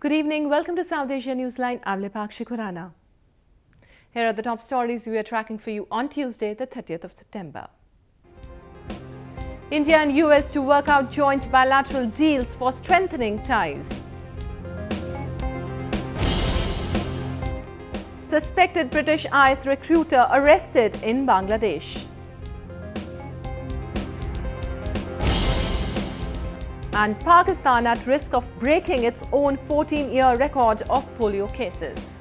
Good evening. Welcome to South Asia Newsline. I'm Lipakshi Khurana. Here are the top stories we are tracking for you on Tuesday, the 30th of September. India and US to work out joint bilateral deals for strengthening ties. Suspected British IS recruiter arrested in Bangladesh. And Pakistan at risk of breaking its own 14-year record of polio cases.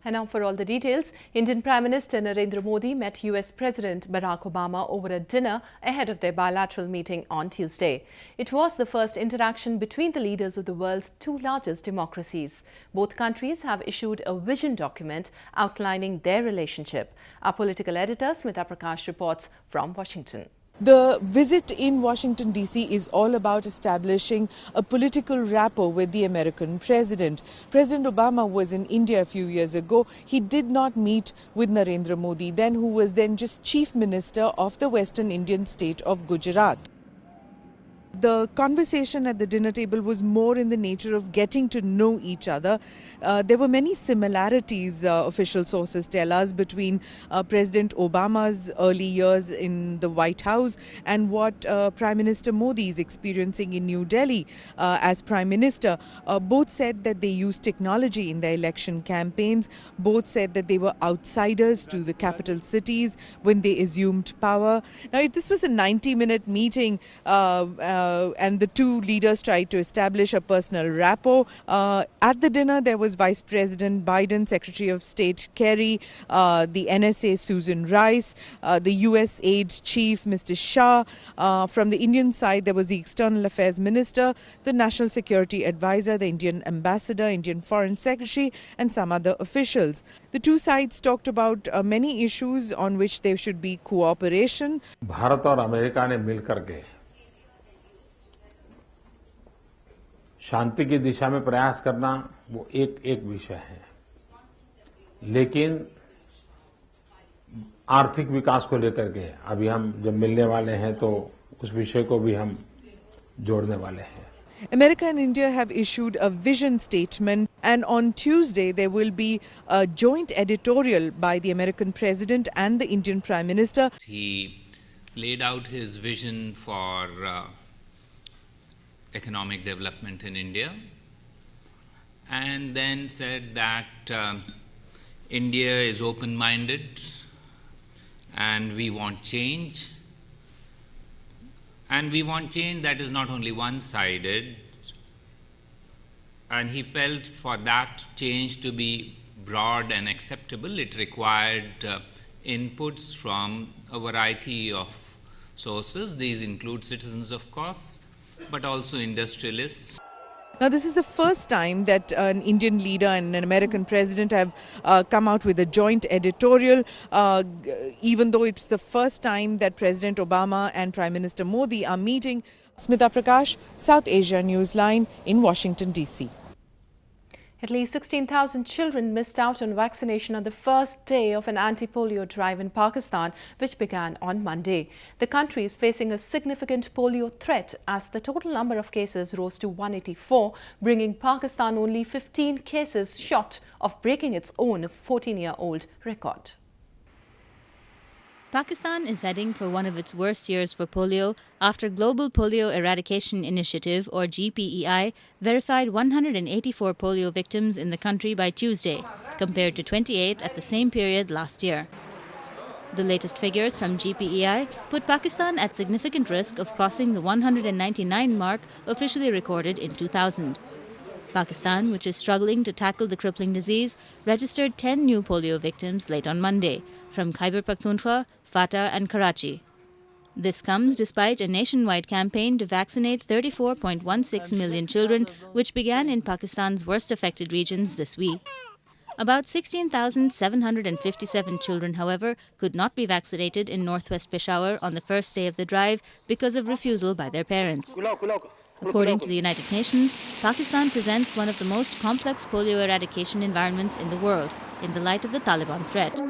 And now for all the details, Indian Prime Minister Narendra Modi met US President Barack Obama over a dinner ahead of their bilateral meeting on Tuesday. It was the first interaction between the leaders of the world's two largest democracies. Both countries have issued a vision document outlining their relationship. Our political editor Smita Prakash reports from Washington. The visit in Washington, D.C. is all about establishing a political rapport with the American president. President Obama was in India a few years ago. He did not meet with Narendra Modi, who was then just chief minister of the Western Indian state of Gujarat. The conversation at the dinner table was more in the nature of getting to know each other. There were many similarities, official sources tell us, between President Obama's early years in the White House and what Prime Minister Modi is experiencing in New Delhi as Prime Minister. Both said that they used technology in their election campaigns. Both said that they were outsiders to the capital cities when they assumed power. Now, this was a 90-minute meeting and the two leaders tried to establish a personal rapport. At the dinner, there was Vice President Biden, Secretary of State Kerry, the NSA Susan Rice, the US Aid Chief Mr. Shah. From the Indian side, there was the External Affairs Minister, the National Security Advisor, the Indian Ambassador, Indian Foreign Secretary, and some other officials. The two sides talked about many issues on which there should be cooperation. Bharat और America ने मिलकर के शांति की दिशा में प्रयास करना वो एक विषय है, लेकिन आर्थिक विकास को लेकर के अभी हम जब मिलने वाले हैं तो उस विषय को भी हम जोड़ने वाले हैं. America and India have issued a vision statement, and on Tuesday there will be a joint editorial by the American President and the Indian Prime Minister. He laid out his vision for economic development in India, and then said that India is open-minded and we want change. And we want change that is not only one-sided, and he felt for that change to be broad and acceptable, it required inputs from a variety of sources. These include citizens, of course, but also industrialists. Now, this is the first time that an Indian leader and an American president have come out with a joint editorial, even though it's the first time that President Obama and Prime Minister Modi are meeting. Smita Prakash, South Asia Newsline in Washington, D.C. At least 16,000 children missed out on vaccination on the first day of an anti-polio drive in Pakistan, which began on Monday. The country is facing a significant polio threat as the total number of cases rose to 184, bringing Pakistan only 15 cases short of breaking its own 14-year-old record. Pakistan is heading for one of its worst years for polio after Global Polio Eradication Initiative, or GPEI, verified 184 polio victims in the country by Tuesday, compared to 28 at the same period last year. The latest figures from GPEI put Pakistan at significant risk of crossing the 199 mark officially recorded in 2000. Pakistan, which is struggling to tackle the crippling disease, registered 10 new polio victims late on Monday from Khyber Pakhtunkhwa, Fatah and Karachi. This comes despite a nationwide campaign to vaccinate 34.16 million children, which began in Pakistan's worst affected regions this week. About 16,757 children, however, could not be vaccinated in northwest Peshawar on the first day of the drive because of refusal by their parents. According to the United Nations, Pakistan presents one of the most complex polio eradication environments in the world, in the light of the Taliban threat.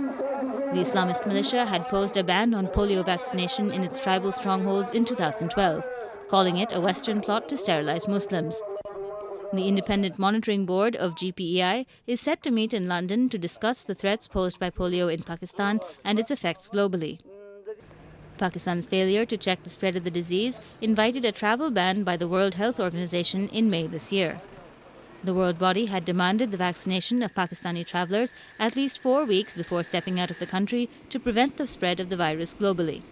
The Islamist militia had posed a ban on polio vaccination in its tribal strongholds in 2012, calling it a Western plot to sterilize Muslims. The Independent Monitoring Board of GPEI is set to meet in London to discuss the threats posed by polio in Pakistan and its effects globally. Pakistan's failure to check the spread of the disease invited a travel ban by the World Health Organization in May this year. The world body had demanded the vaccination of Pakistani travellers at least 4 weeks before stepping out of the country to prevent the spread of the virus globally.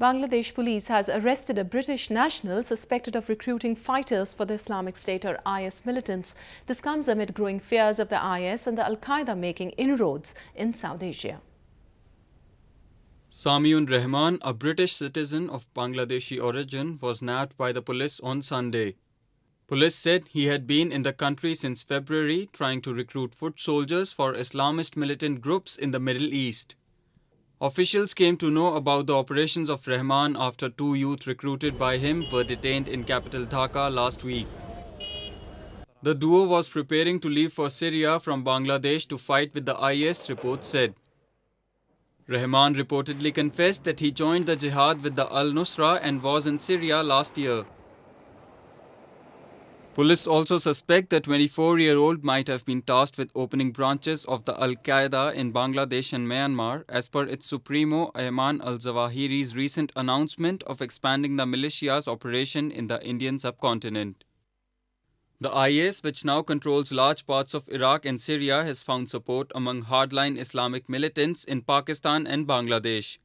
Bangladesh police has arrested a British national suspected of recruiting fighters for the Islamic State or IS militants. This comes amid growing fears of the IS and the Al-Qaeda making inroads in South Asia. Samiun Rahman, a British citizen of Bangladeshi origin, was nabbed by the police on Sunday. Police said he had been in the country since February trying to recruit foot soldiers for Islamist militant groups in the Middle East. Officials came to know about the operations of Rahman after 2 youth recruited by him were detained in capital Dhaka last week. The duo was preparing to leave for Syria from Bangladesh to fight with the IS, reports said. Rahman reportedly confessed that he joined the jihad with the Al-Nusra and was in Syria last year. Police also suspect the 24-year-old might have been tasked with opening branches of the Al-Qaeda in Bangladesh and Myanmar, as per its Supremo Ayman al-Zawahiri's recent announcement of expanding the militia's operation in the Indian subcontinent. The IS, which now controls large parts of Iraq and Syria, has found support among hardline Islamic militants in Pakistan and Bangladesh.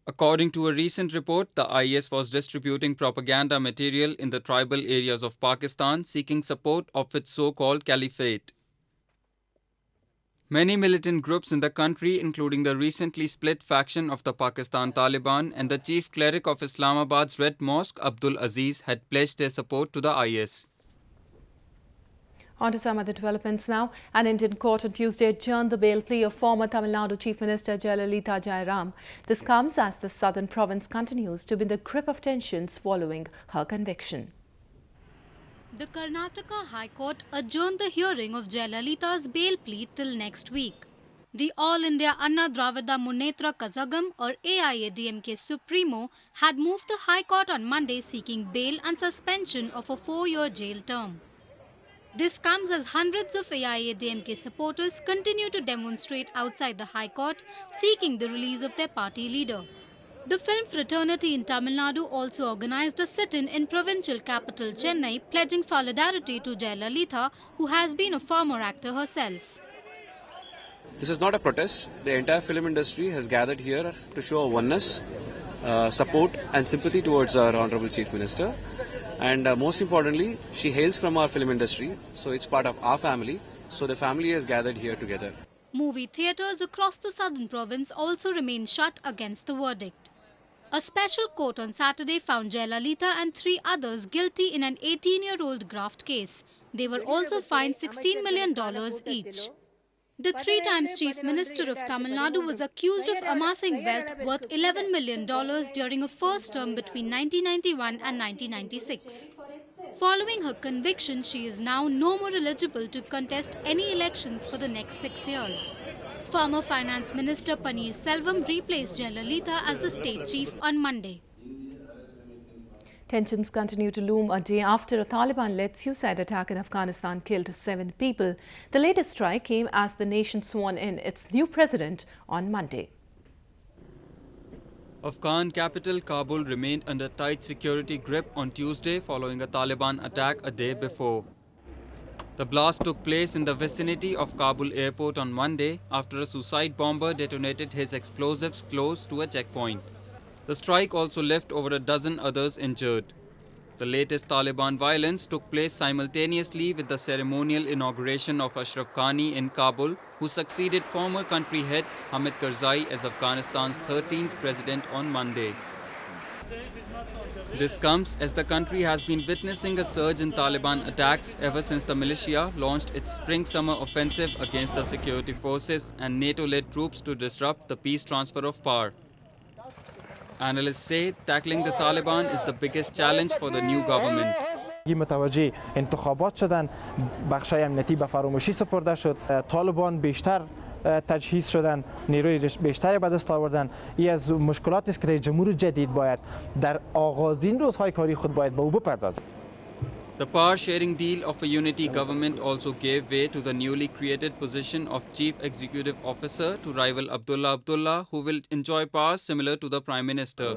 According to a recent report, the IS was distributing propaganda material in the tribal areas of Pakistan, seeking support of its so-called caliphate. Many militant groups in the country, including the recently split faction of the Pakistan Taliban and the chief cleric of Islamabad's Red Mosque, Abdul Aziz, had pledged their support to the IS. On to some other developments now. An Indian court on Tuesday adjourned the bail plea of former Tamil Nadu Chief Minister Jayalalitha Jayaram. This comes as the southern province continues to be in the grip of tensions following her conviction. The Karnataka High Court adjourned the hearing of Jayalalitha's bail plea till next week. The All India Anna Dravida Munnetra Kazhagam or AIADMK Supremo had moved the High Court on Monday seeking bail and suspension of a 4-year jail term. This comes as hundreds of AIADMK supporters continue to demonstrate outside the High Court, seeking the release of their party leader. The film fraternity in Tamil Nadu also organized a sit-in in provincial capital Chennai, pledging solidarity to Jayalalitha, who has been a former actor herself. This is not a protest. The entire film industry has gathered here to show oneness, support and sympathy towards our Honorable Chief Minister. And most importantly, she hails from our film industry, so it's part of our family. So the family has gathered here together. Movie theatres across the southern province also remain shut against the verdict. A special court on Saturday found Jayalalitha and 3 others guilty in an 18-year-old graft case. They were also fined $16 million each. The 3 times Chief Minister of Tamil Nadu was accused of amassing wealth worth $11 million during a first term between 1991 and 1996. Following her conviction, she is now no more eligible to contest any elections for the next 6 years. Former Finance Minister Paneer Selvam replaced Jayalalitha as the state chief on Monday. Tensions continue to loom a day after a Taliban-led suicide attack in Afghanistan killed 7 people. The latest strike came as the nation sworn in its new president on Monday. Afghan capital Kabul remained under tight security grip on Tuesday following a Taliban attack a day before. The blast took place in the vicinity of Kabul airport on Monday after a suicide bomber detonated his explosives close to a checkpoint. The strike also left over a dozen others injured. The latest Taliban violence took place simultaneously with the ceremonial inauguration of Ashraf Ghani in Kabul, who succeeded former country head Hamid Karzai as Afghanistan's 13th president on Monday. This comes as the country has been witnessing a surge in Taliban attacks ever since the militia launched its spring-summer offensive against the security forces and NATO-led troops to disrupt the peace transfer of power. Analysts say tackling the Taliban is the biggest challenge for the new government. متوجه انتخابات شدن، بخشای امنیتی به فراموشی سپرده شد. طالبان بیشتر تجهیز شدن، نیروی بیشتری به دست آوردن. این از مشکلاتی است که رئیس جمهور جدید باید در آغازین روزهای کاری خود باید به او بپردازد. The power-sharing deal of a unity government also gave way to the newly created position of Chief Executive Officer to rival Abdullah, who will enjoy powers similar to the Prime Minister.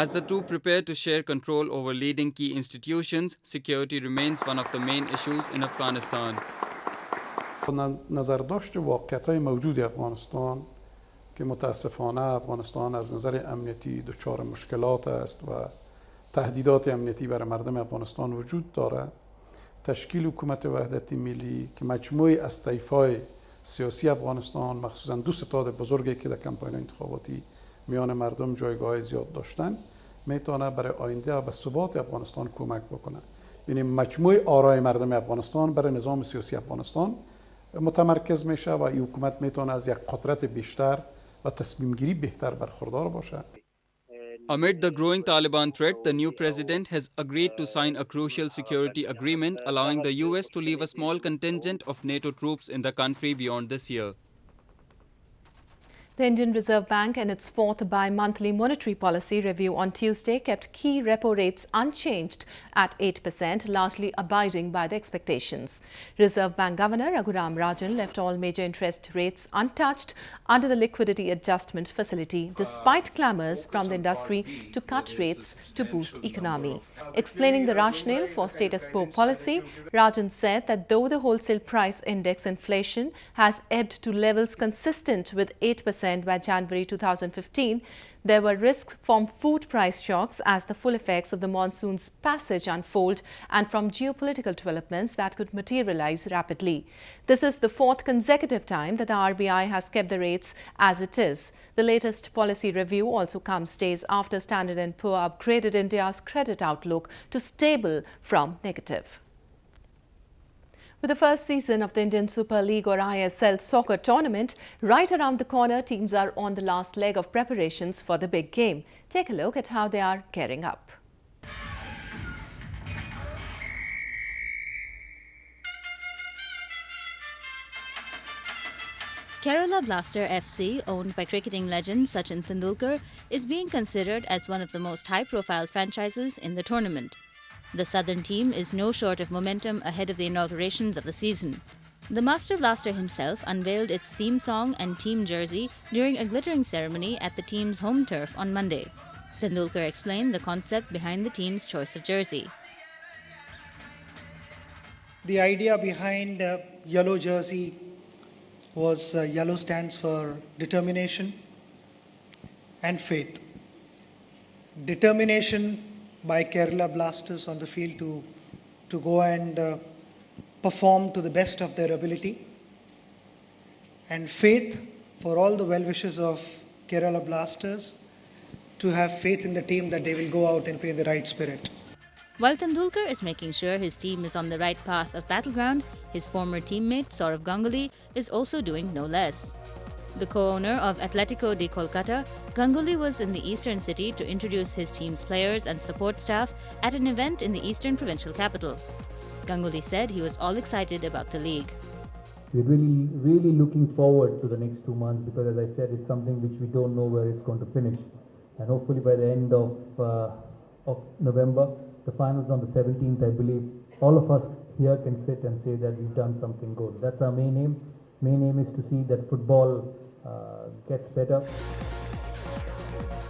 As the two prepare to share control over leading key institutions, security remains one of the main issues in Afghanistan. نظر داشت واقعیت‌های موجود افغانستان که متاسفانه افغانستان از نظر امنیتی دچار مشکلات است و تهدیدات امنیتی برای مردم افغانستان وجود دارد. تشکیل حکومت وحدت ملی که مجموعی از طیف‌های سیاسی افغانستان مخصوصاً دو ستاد بزرگی که در کمپاین انتخاباتی میان مردم جایگاه زیاد داشتن میتونه برای آینده و به ثبات افغانستان کمک بکنه. یعنی مجموع آرای مردم افغانستان برای نظام سیاسی افغانستان متمرکز میشه و این حکومت میتونه از یک قدرت بیشتر و تصمیم گیری بهتر برخوردار باشه. Amid the growing Taliban threat, the new president has agreed to sign a crucial security agreement allowing the US to leave a small contingent of NATO troops in the country beyond this year. The Indian Reserve Bank, in its fourth bi-monthly monetary policy review on Tuesday, kept key repo rates unchanged at 8%, largely abiding by the expectations. Reserve Bank Governor Raghuram Rajan left all major interest rates untouched under the liquidity adjustment facility, despite clamours from the industry to cut rates to boost economy. Explaining the rationale for status quo policy, Rajan said that though the wholesale price index inflation has ebbed to levels consistent with 8% by January 2015, there were risks from food price shocks as the full effects of the monsoon's passage unfold and from geopolitical developments that could materialize rapidly. This is the fourth consecutive time that the RBI has kept the rates as it is. The latest policy review also comes days after Standard & Poor upgraded India's credit outlook to stable from negative. With the first season of the Indian Super League or ISL soccer tournament right around the corner, teams are on the last leg of preparations for the big game. Take a look at how they are gearing up. Kerala Blaster FC, owned by cricketing legend Sachin Tendulkar, is being considered as one of the most high-profile franchises in the tournament. The southern team is no short of momentum ahead of the inaugurations of the season. The Master Blaster himself unveiled its theme song and team jersey during a glittering ceremony at the team's home turf on Monday. Tendulkar explained the concept behind the team's choice of jersey. The idea behind yellow jersey was yellow stands for determination and faith. Determination by Kerala Blasters on the field to go and perform to the best of their ability, and faith for all the well-wishers of Kerala Blasters to have faith in the team that they will go out and play in the right spirit. While Tendulkar is making sure his team is on the right path of battleground, his former teammate Saurav Ganguly is also doing no less. The co-owner of Atletico de Kolkata, Ganguly was in the eastern city to introduce his team's players and support staff at an event in the eastern provincial capital. Ganguly said he was all excited about the league. We're really looking forward to the next 2 months because, as I said, it's something which we don't know where it's going to finish. And hopefully by the end of November, the finals on the 17th, I believe, all of us here can sit and say that we've done something good. That's our main aim. Main aim is to see that football gets better.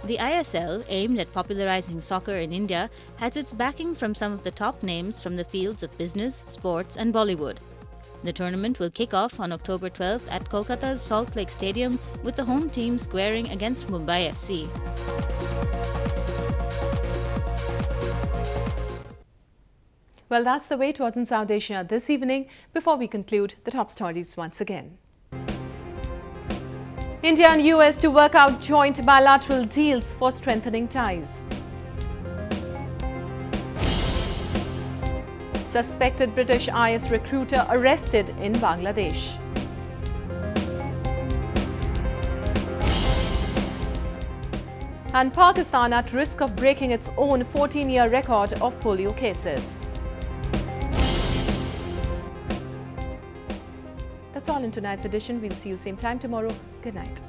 The ISL, aimed at popularizing soccer in India, has its backing from some of the top names from the fields of business, sports and Bollywood. The tournament will kick off on October 12th at Kolkata's Salt Lake Stadium with the home team squaring against Mumbai FC. Well, that's the way it was in South Asia this evening. Before we conclude, the top stories once again. India and US to work out joint bilateral deals for strengthening ties. Suspected British IS recruiter arrested in Bangladesh. And Pakistan at risk of breaking its own 14-year record of polio cases. That's all in tonight's edition. We'll see you same time tomorrow. Good night.